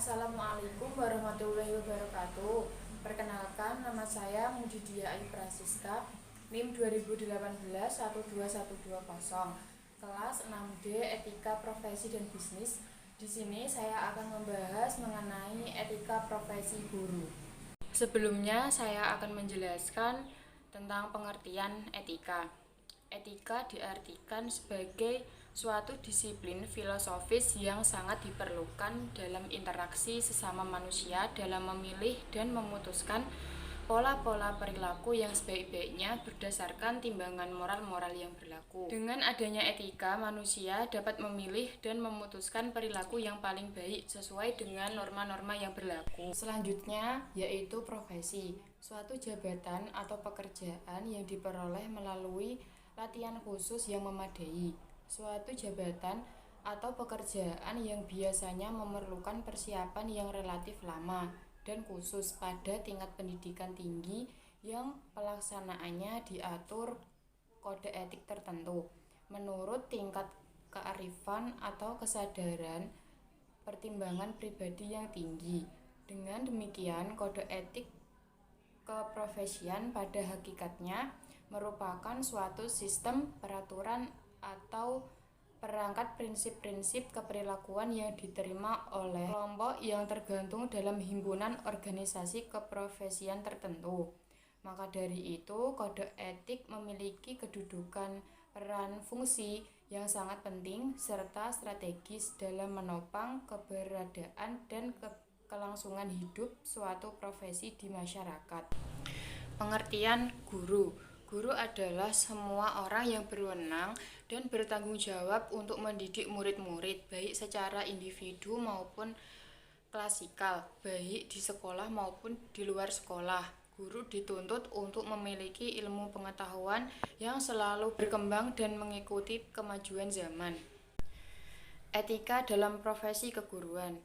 Assalamualaikum warahmatullahi wabarakatuh. Perkenalkan, nama saya Mujidia Ayu Prasiska, NIM 2018 12120, kelas 6D Etika Profesi dan Bisnis. Di sini saya akan membahas mengenai etika profesi guru. Sebelumnya saya akan menjelaskan tentang pengertian etika. Etika diartikan sebagai suatu disiplin filosofis yang sangat diperlukan dalam interaksi sesama manusia dalam memilih dan memutuskan pola-pola perilaku yang sebaik-baiknya berdasarkan timbangan moral-moral yang berlaku. Dengan adanya etika, manusia dapat memilih dan memutuskan perilaku yang paling baik sesuai dengan norma-norma yang berlaku. Selanjutnya yaitu profesi, suatu jabatan atau pekerjaan yang diperoleh melalui latihan khusus yang memadai. Suatu jabatan atau pekerjaan yang biasanya memerlukan persiapan yang relatif lama dan khusus pada tingkat pendidikan tinggi yang pelaksanaannya diatur kode etik tertentu menurut tingkat kearifan atau kesadaran pertimbangan pribadi yang tinggi. Dengan demikian, kode etik keprofesian pada hakikatnya merupakan suatu sistem peraturan atau perangkat prinsip-prinsip keperilakuan yang diterima oleh kelompok yang tergantung dalam himpunan organisasi keprofesian tertentu. Maka dari itu, kode etik memiliki kedudukan peran fungsi yang sangat penting serta strategis dalam menopang keberadaan dan kelangsungan hidup suatu profesi di masyarakat. Pengertian guru. Guru adalah semua orang yang berwenang dan bertanggung jawab untuk mendidik murid-murid, baik secara individu maupun klasikal, baik di sekolah maupun di luar sekolah. Guru dituntut untuk memiliki ilmu pengetahuan yang selalu berkembang dan mengikuti kemajuan zaman. Etika dalam profesi keguruan.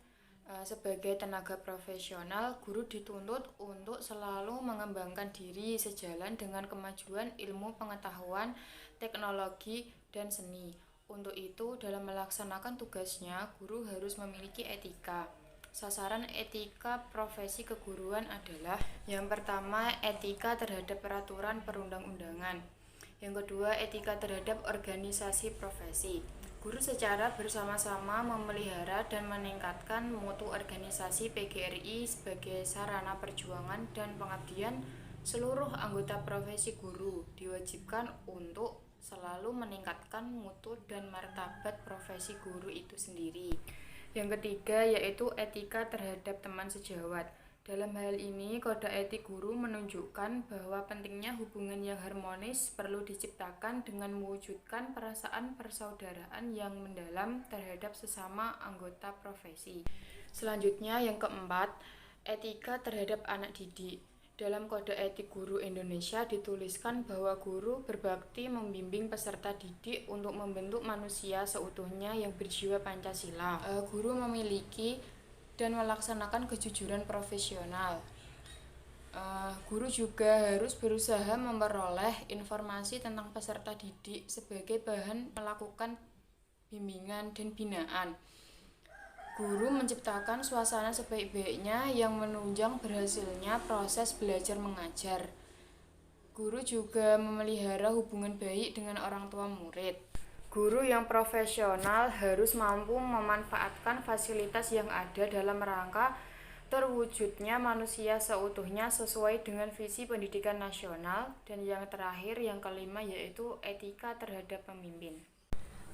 Sebagai tenaga profesional, guru dituntut untuk selalu mengembangkan diri sejalan dengan kemajuan ilmu pengetahuan, teknologi, dan seni. Untuk itu, dalam melaksanakan tugasnya, guru harus memiliki etika. Sasaran etika profesi keguruan adalah: yang pertama, etika terhadap peraturan perundang-undangan. Yang kedua, etika terhadap organisasi profesi. Guru secara bersama-sama memelihara dan meningkatkan mutu organisasi PGRI sebagai sarana perjuangan dan pengabdian. Seluruh anggota profesi guru diwajibkan untuk selalu meningkatkan mutu dan martabat profesi guru itu sendiri. Yang ketiga yaitu etika terhadap teman sejawat. Dalam hal ini, kode etik guru menunjukkan bahwa pentingnya hubungan yang harmonis perlu diciptakan dengan mewujudkan perasaan persaudaraan yang mendalam terhadap sesama anggota profesi. Selanjutnya, yang keempat, etika terhadap anak didik. Dalam kode etik guru Indonesia dituliskan bahwa guru berbakti membimbing peserta didik untuk membentuk manusia seutuhnya yang berjiwa Pancasila. Guru memiliki dan melaksanakan kejujuran profesional. Guru juga harus berusaha memperoleh informasi tentang peserta didik sebagai bahan melakukan bimbingan dan binaan. Guru menciptakan suasana sebaik-baiknya yang menunjang berhasilnya proses belajar mengajar. Guru juga memelihara hubungan baik dengan orang tua murid. Guru yang profesional harus mampu memanfaatkan fasilitas yang ada dalam rangka terwujudnya manusia seutuhnya sesuai dengan visi pendidikan nasional. Dan yang terakhir, yang kelima, yaitu etika terhadap pemimpin.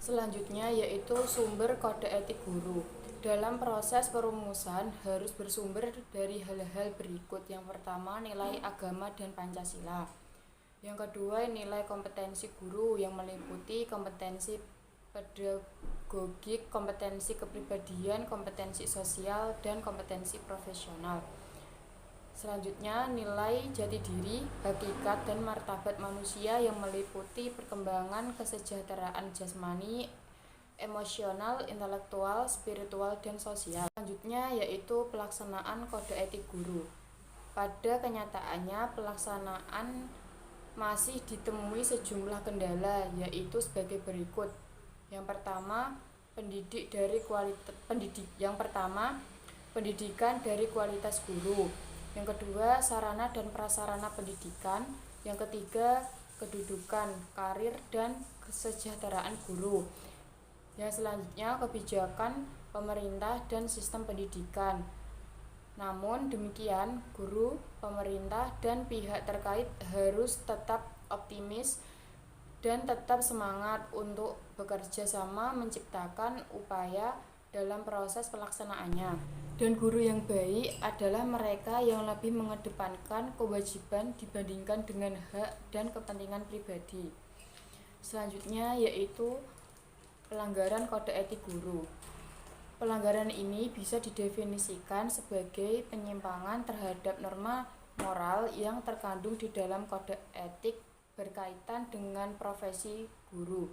Selanjutnya yaitu sumber kode etik guru. Dalam proses perumusan harus bersumber dari hal-hal berikut. Yang pertama, nilai agama dan Pancasila. Yang kedua, nilai kompetensi guru yang meliputi kompetensi pedagogik, kompetensi kepribadian, kompetensi sosial, dan kompetensi profesional. Selanjutnya, nilai jati diri, hakikat, dan martabat manusia yang meliputi perkembangan kesejahteraan jasmani, emosional, intelektual, spiritual, dan sosial. Selanjutnya yaitu pelaksanaan kode etik guru. Pada kenyataannya, pelaksanaan masih ditemui sejumlah kendala, yaitu sebagai berikut. Yang pertama, pendidikan dari kualitas guru. Yang kedua, sarana dan prasarana pendidikan. Yang ketiga, kedudukan, karir, dan kesejahteraan guru. Yang selanjutnya, kebijakan pemerintah dan sistem pendidikan. Namun demikian, guru, pemerintah, dan pihak terkait harus tetap optimis dan tetap semangat untuk bekerja sama menciptakan upaya dalam proses pelaksanaannya. Dan guru yang baik adalah mereka yang lebih mengedepankan kewajiban dibandingkan dengan hak dan kepentingan pribadi. Selanjutnya yaitu pelanggaran kode etik guru. Pelanggaran ini bisa didefinisikan sebagai penyimpangan terhadap norma moral yang terkandung di dalam kode etik berkaitan dengan profesi guru.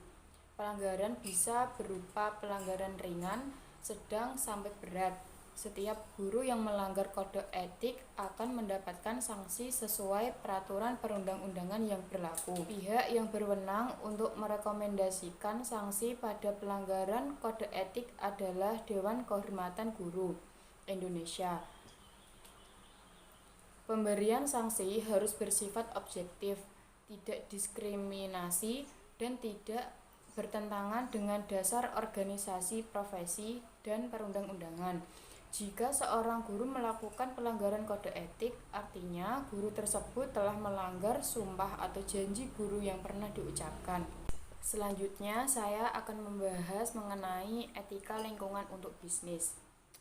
Pelanggaran bisa berupa pelanggaran ringan, sedang, sampai berat. Setiap guru yang melanggar kode etik akan mendapatkan sanksi sesuai peraturan perundang-undangan yang berlaku. Pihak yang berwenang untuk merekomendasikan sanksi pada pelanggaran kode etik adalah Dewan Kehormatan Guru Indonesia. Pemberian sanksi harus bersifat objektif, tidak diskriminasi, dan tidak bertentangan dengan dasar organisasi profesi dan perundang-undangan. Jika seorang guru melakukan pelanggaran kode etik, artinya guru tersebut telah melanggar sumpah atau janji guru yang pernah diucapkan. Selanjutnya, saya akan membahas mengenai etika lingkungan untuk bisnis.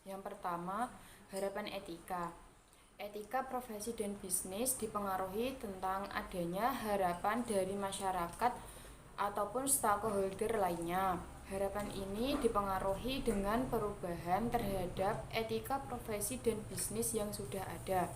Yang pertama, harapan etika. Etika profesi dan bisnis dipengaruhi tentang adanya harapan dari masyarakat ataupun stakeholder lainnya. Harapan ini dipengaruhi dengan perubahan terhadap etika profesi dan bisnis yang sudah ada.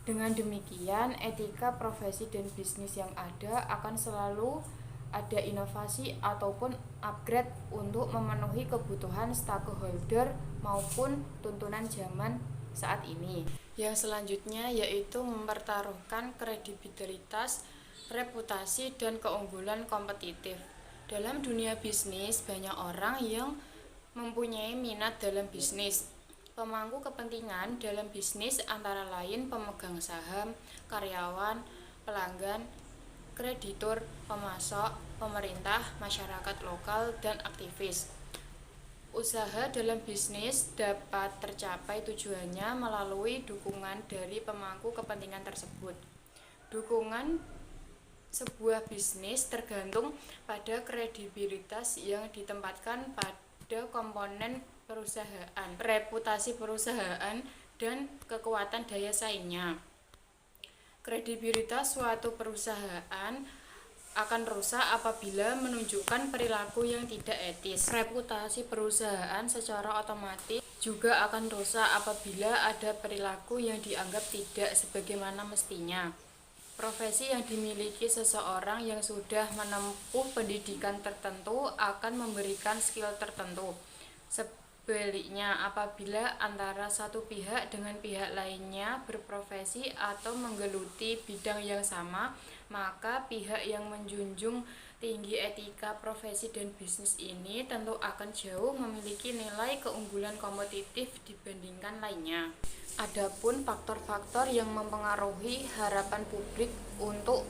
Dengan demikian, etika profesi dan bisnis yang ada akan selalu ada inovasi ataupun upgrade untuk memenuhi kebutuhan stakeholder maupun tuntunan zaman saat ini. Yang selanjutnya yaitu mempertaruhkan kredibilitas, reputasi, dan keunggulan kompetitif. Dalam dunia bisnis, banyak orang yang mempunyai minat dalam bisnis. Pemangku kepentingan dalam bisnis antara lain pemegang saham, karyawan, pelanggan, kreditur, pemasok, pemerintah, masyarakat lokal, dan aktivis. Usaha dalam bisnis dapat tercapai tujuannya melalui dukungan dari pemangku kepentingan tersebut. Dukungan sebuah bisnis tergantung pada kredibilitas yang ditempatkan pada komponen perusahaan, reputasi perusahaan, dan kekuatan daya saingnya. Kredibilitas suatu perusahaan akan rusak apabila menunjukkan perilaku yang tidak etis. Reputasi perusahaan secara otomatis juga akan rusak apabila ada perilaku yang dianggap tidak sebagaimana mestinya. Profesi yang dimiliki seseorang yang sudah menempuh pendidikan tertentu akan memberikan skill tertentu. Sebaliknya, apabila antara satu pihak dengan pihak lainnya berprofesi atau menggeluti bidang yang sama, maka pihak yang menjunjung tinggi etika profesi dan bisnis ini tentu akan jauh memiliki nilai keunggulan kompetitif dibandingkan lainnya. Adapun faktor-faktor yang mempengaruhi harapan publik untuk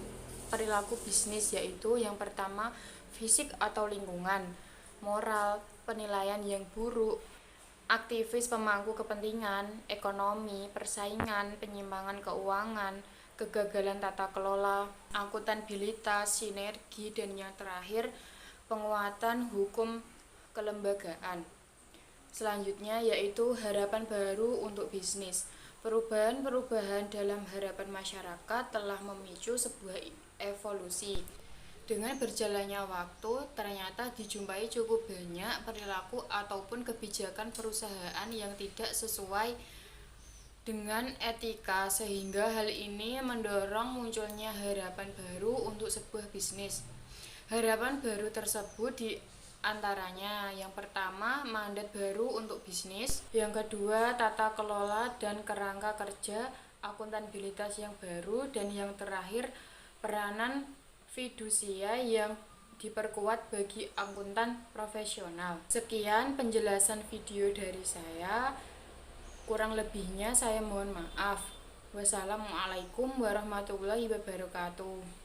perilaku bisnis yaitu yang pertama, fisik atau lingkungan, moral, penilaian yang buruk, aktivis pemangku kepentingan, ekonomi, persaingan, penyimpangan keuangan, kegagalan tata kelola, akuntabilitas, sinergi, dan yang terakhir, penguatan hukum kelembagaan. Selanjutnya yaitu harapan baru untuk bisnis. Perubahan-perubahan dalam harapan masyarakat telah memicu sebuah evolusi. Dengan berjalannya waktu, ternyata dijumpai cukup banyak perilaku ataupun kebijakan perusahaan yang tidak sesuai dengan etika, sehingga hal ini mendorong munculnya harapan baru untuk sebuah bisnis. Harapan baru tersebut antaranya yang pertama, mandat baru untuk bisnis, yang kedua, tata kelola dan kerangka kerja, akuntabilitas yang baru, dan yang terakhir, peranan fidusia yang diperkuat bagi akuntan profesional. Sekian penjelasan video dari saya. Kurang lebihnya saya mohon maaf. Wassalamualaikum warahmatullahi wabarakatuh.